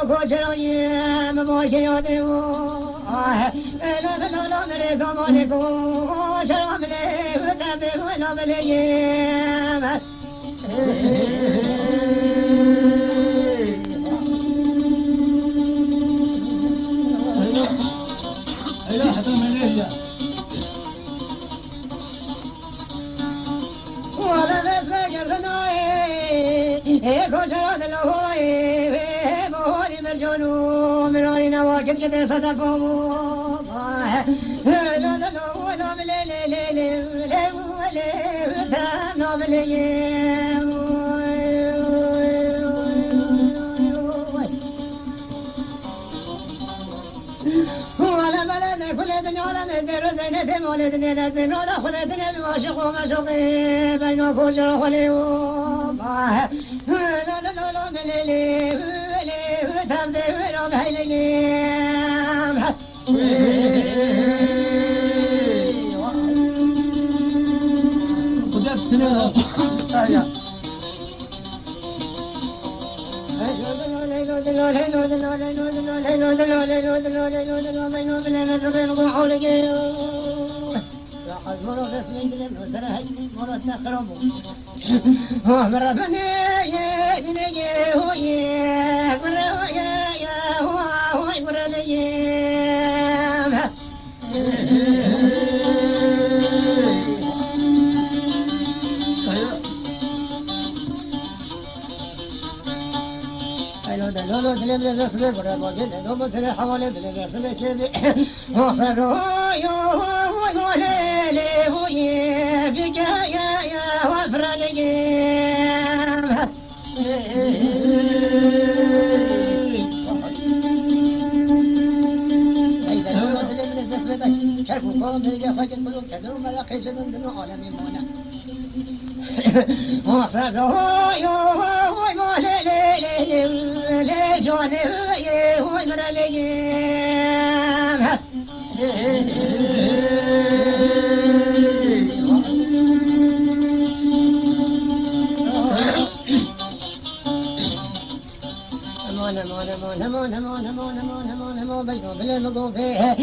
خوشرایم باشه یاده و نامره زمانه خوشرامله و تبه و ناملهیم خوشران لهوی بهاری مرجانو مراری نواکب که به صدقامو نام كل الدنيا لم يزر زينة مولد ناس نور خلدنا بمعشق ومشوقي بين فجر خليوم لا لا لا لا مليلي تبدي ورام هيلي لولو دلم لنسبه برا باجل لو مثل حوالي دلم لنسبه كذي وفرويو ومولي وي بكا يا وفراليم إذا لولو دلم لنسبه كيفو قوم بلقى فاجل بلو كدو ملاقي سبن دنو عالمي مونا وفرويو ومولي جاني هو مرليم مو بينو بلا مقوفه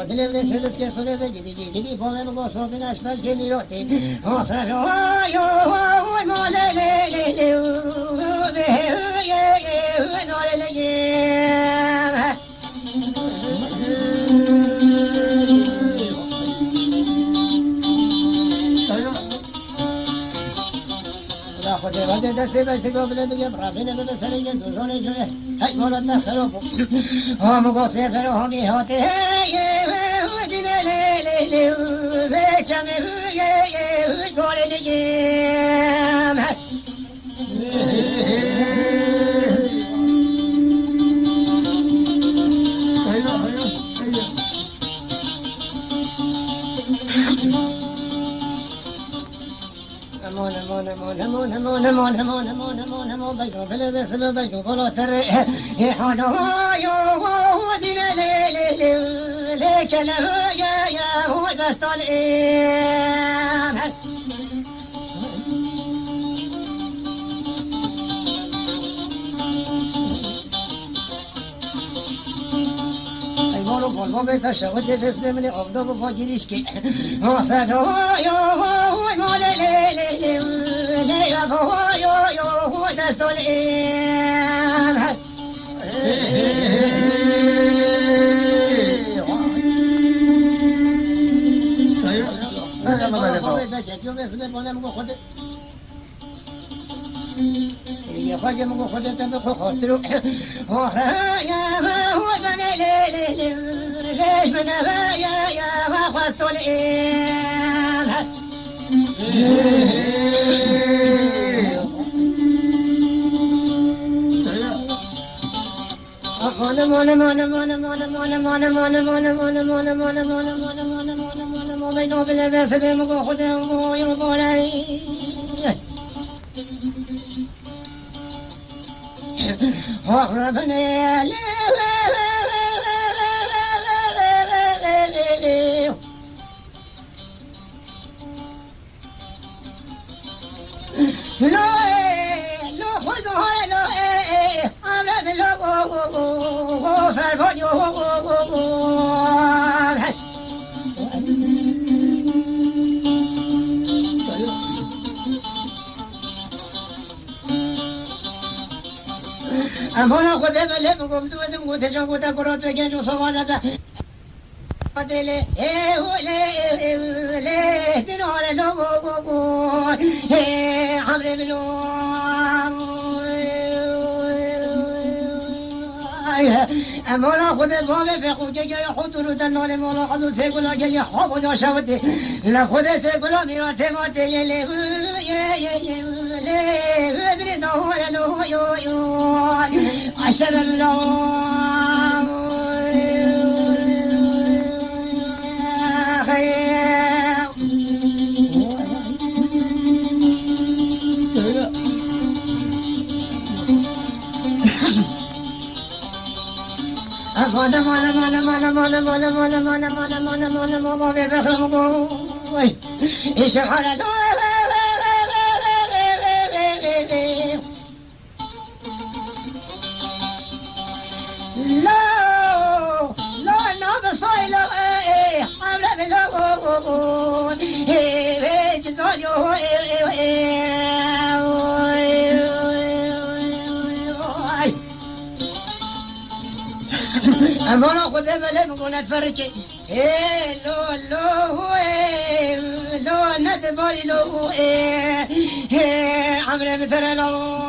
دلم نشد که سوله دیدی پامه مگو صوبین اشبال که میروتی آفرایو ماله خدا وقتی دستی باشتی قابل بگم رافینه به سری زوزانه شده هی مولد نخرابو مگو سفر همی هاته بچمه گوله دیگم همون بيجو بلا بس بيجو بلا ترى حنا يا ودينا ليك لا يا هو بس طالعين مارو بالما بتشه و دست من آبدو با پاگیریش که آسدا یا وای مال لی یا وای دستال این يا خاجة مو خدت بخو خاطرو يا ما هو بني ليش من يا ما خاصو الإيم Amona ko de le ko gum tu de ko te jo ko ta ko ro te ge jo so wa na ta le e ho le ti no le no go e hamre me lo amona ko de bo le ko ge ge ho tu ru da no le mo lo ko se ko la ge ge ho bo jo sha wa de la ko de se ko lo mi ro te mo te le le le no ho le no yo أشهد أن لا أمانة خذ بلن وقولت فرجي لو ندبري لو عمري مثل لو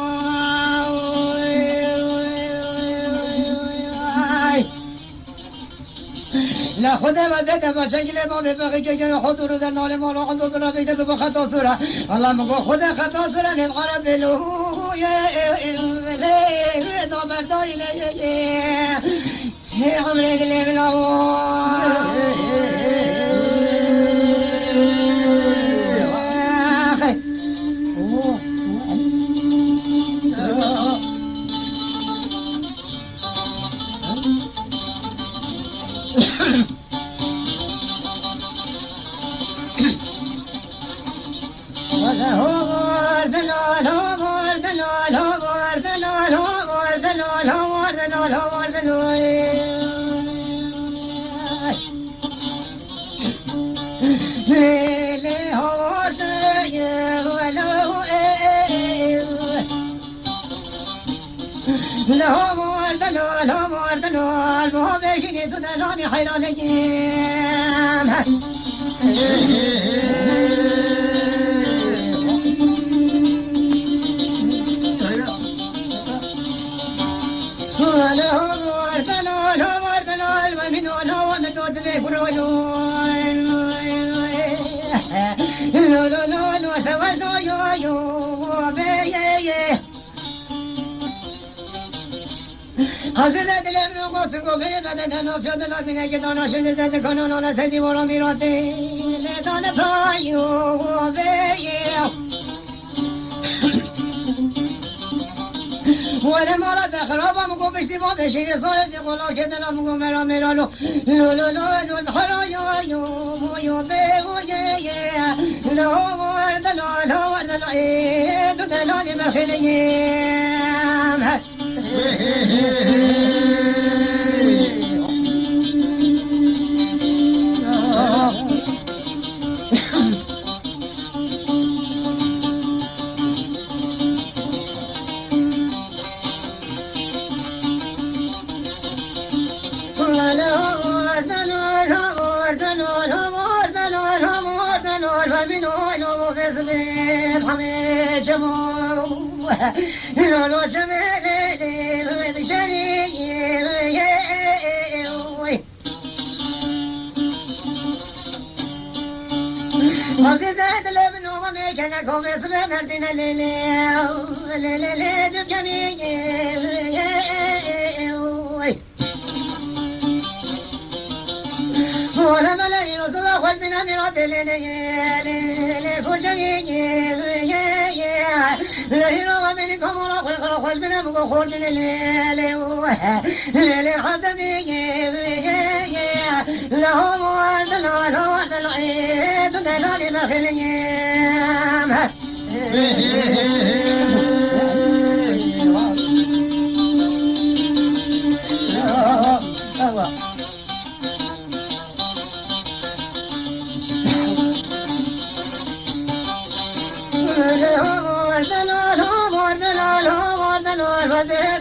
لا خذ بدك بشكل ما ببغي كي حضور ذا نال ما له حضور ذا بيد بخطا صورة والله ما خذ خطا صورة نبغى بلو ليه دبر داي ليه عمري اللي بلو حضرت الابن قصق في بدن وفيد الابن كدانا شدد كنون ولا سدي ولا ميراتي لدان فايو وبيو ولا مراد خرابا مكو بشتي ما بشي صارت يقول كده مكو مرا مرا لو لو لو لو الحرا يا يو بيو يا لو ورد لو ورد ايه تدلاني مخليين لو جمالي شريك وزيدت الابن وما كان كوم يسمع الدين ليلي جميل ولا ملاي رسول أخوال من أميرات ليلي فوشي لهيرو وملكم ورخ خوش بنا بگو خورد لیلی لیلی خدمی لهم ودلال عید دلالی بخلیم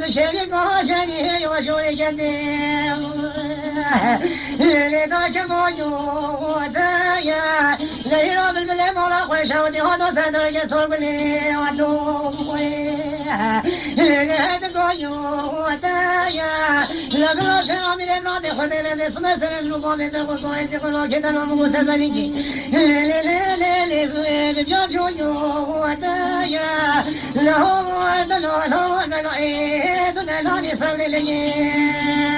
شريك وشريك وشريك الدين لذاك موجود يا ليرى بالبلد مولا خويشة ودي هذا صدر جسر بلي ودوي لهذا قيود يا لقنا شرع من الراد خدر بسمة سلم لقوم بالقصوى يتقلوا كده نمو سبليكي ببيان شويود يا لهم ودلو عيد دلاني صلي ليام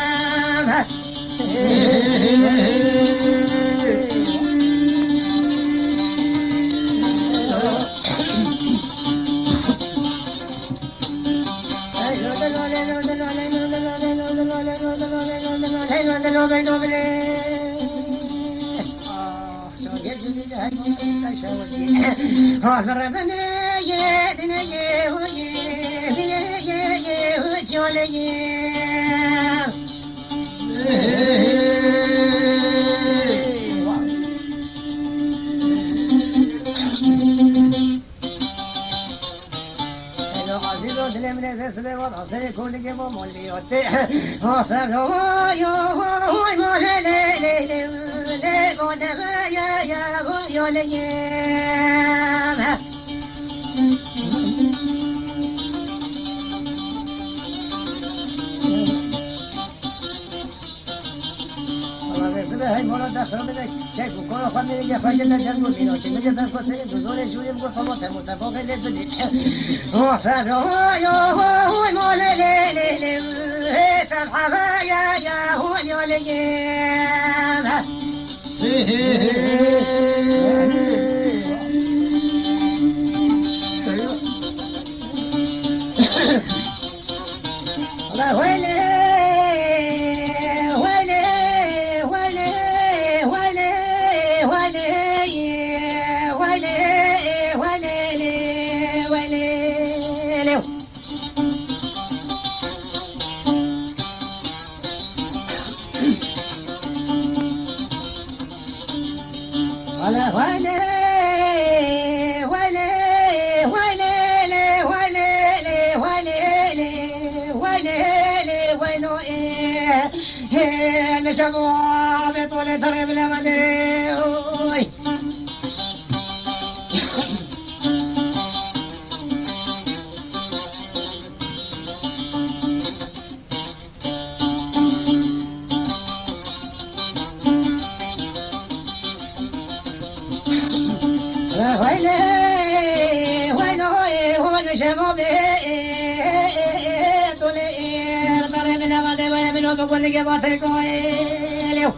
كيف كل خمير يخرج الجنب منه تمجد الكسر بزول شوري بقصة متفوق للبدء وصاروا هو المولى ليل تبحث يا هو اليوم الله ويلي شباب طول درب لمدوي Cuando que va a hacer con él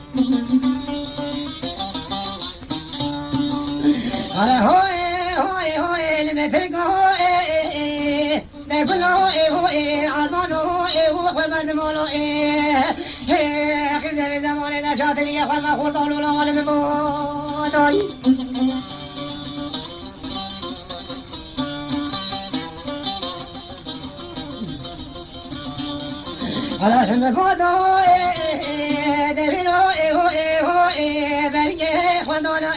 ahora hoy me pego de culo almano juega de mono que se le mole la chatería juega junto a lo vale de mono ahora se me foto de vino vergue cuando no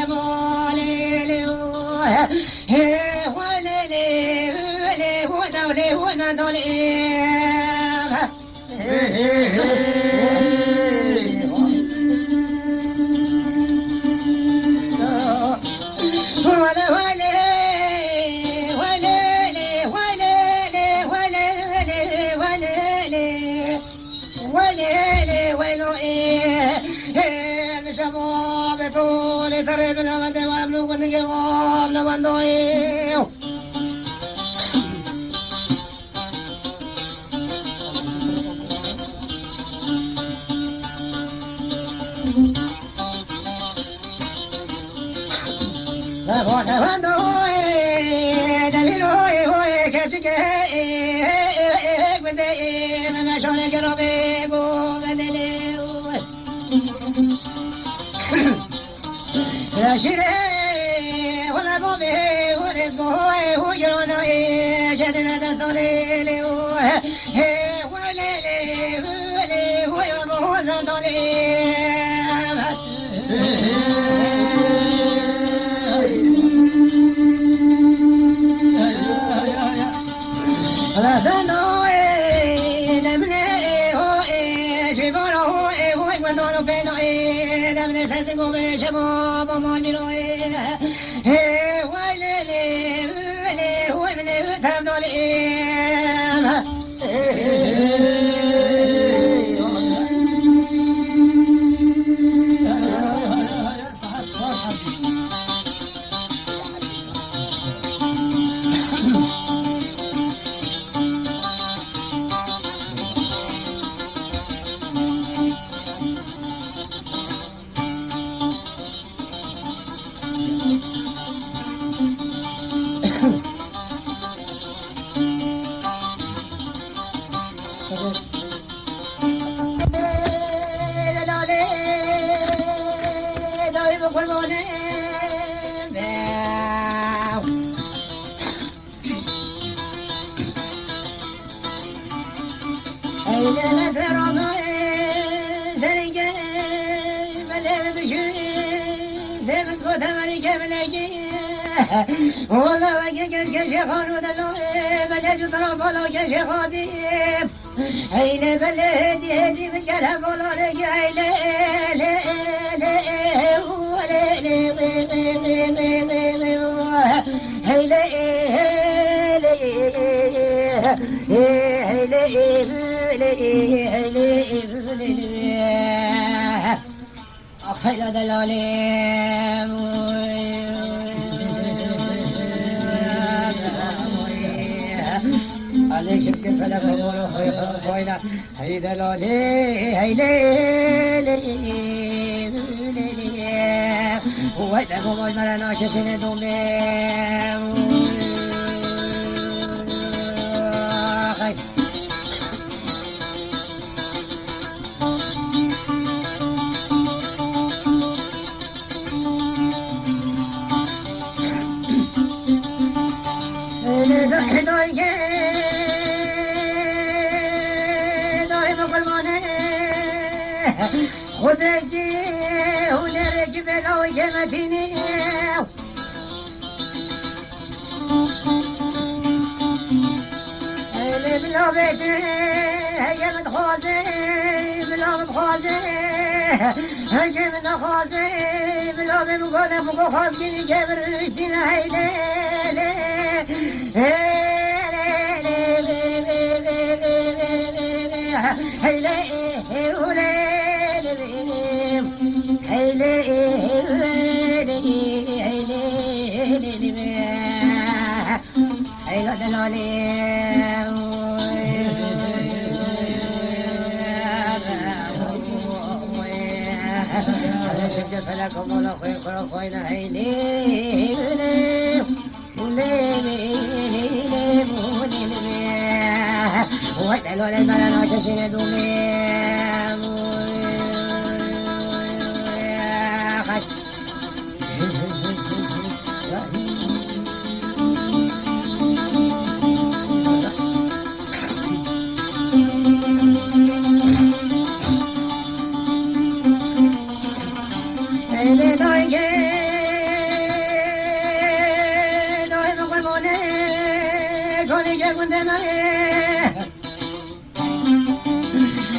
molele La شيره ولا بوبي ولا بوي وجرنا جدنا دسولي ولا ولا بوه زندولي لا زندولي Quando vedo da me se come se mo mo ni lo wai le wai me tam no والله وجهك كشخان ودلو بلد طرف ولا كشخادي هيل بلد هدي من جلها ولا رجع هيل هيل دلالي على شبك فلك ولا خوينا هيدا لولي هيدا هو ده هو المرنا شسين دومي خدجي ونرجب لو جمتني بلا بيتي هيا متخوزي بلا متخوزي هيا متخوزي بلا بمقولة فوق خوزي جبر رشدنا هيلي شفت فلكم ولا خير خوينا هيلي وقالوا لي ما انا كشين دومي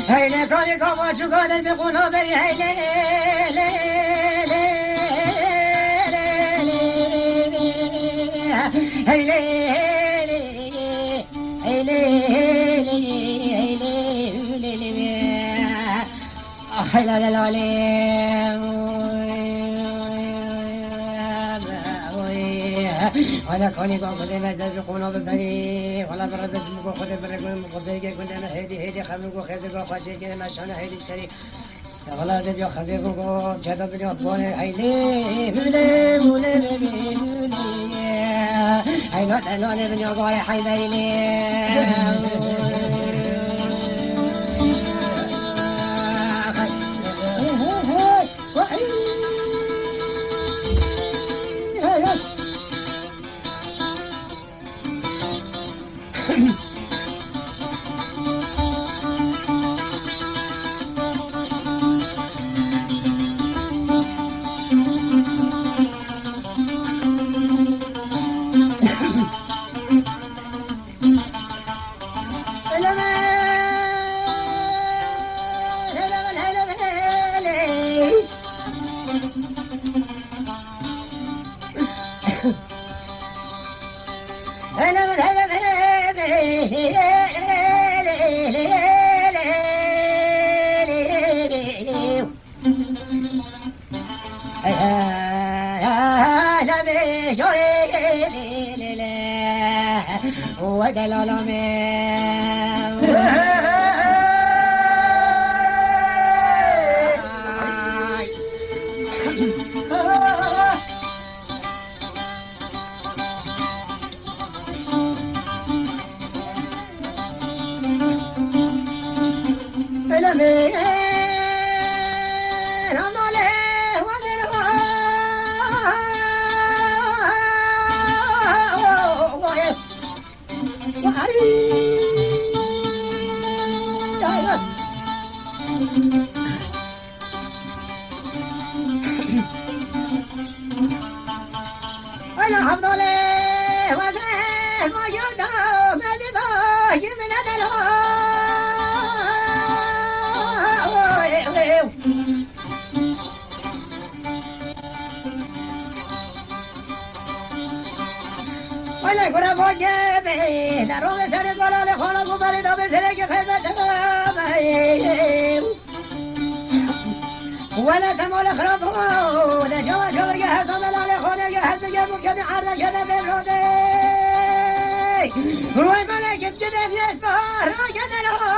هيلي كوني كوما شكونا بقولوا بري ولا كوني كون خذي مجد يقولون بالبني ولا برد اسمك خذي برقون مقضي كنت انا هيدي خمسك خذي خاشي كذا مشان هيدي اشتري ولا تبي خذي كو كذا بيجي بوني هيلي بلي بولي بلي هاي لا لا بني قاي حيديني ولا تمول خرابه ولا جوا شور جهز ولا لا خونه جهز جابوا كذا عرض كذا بالرودي هو ملك الجنة يسبح كذا له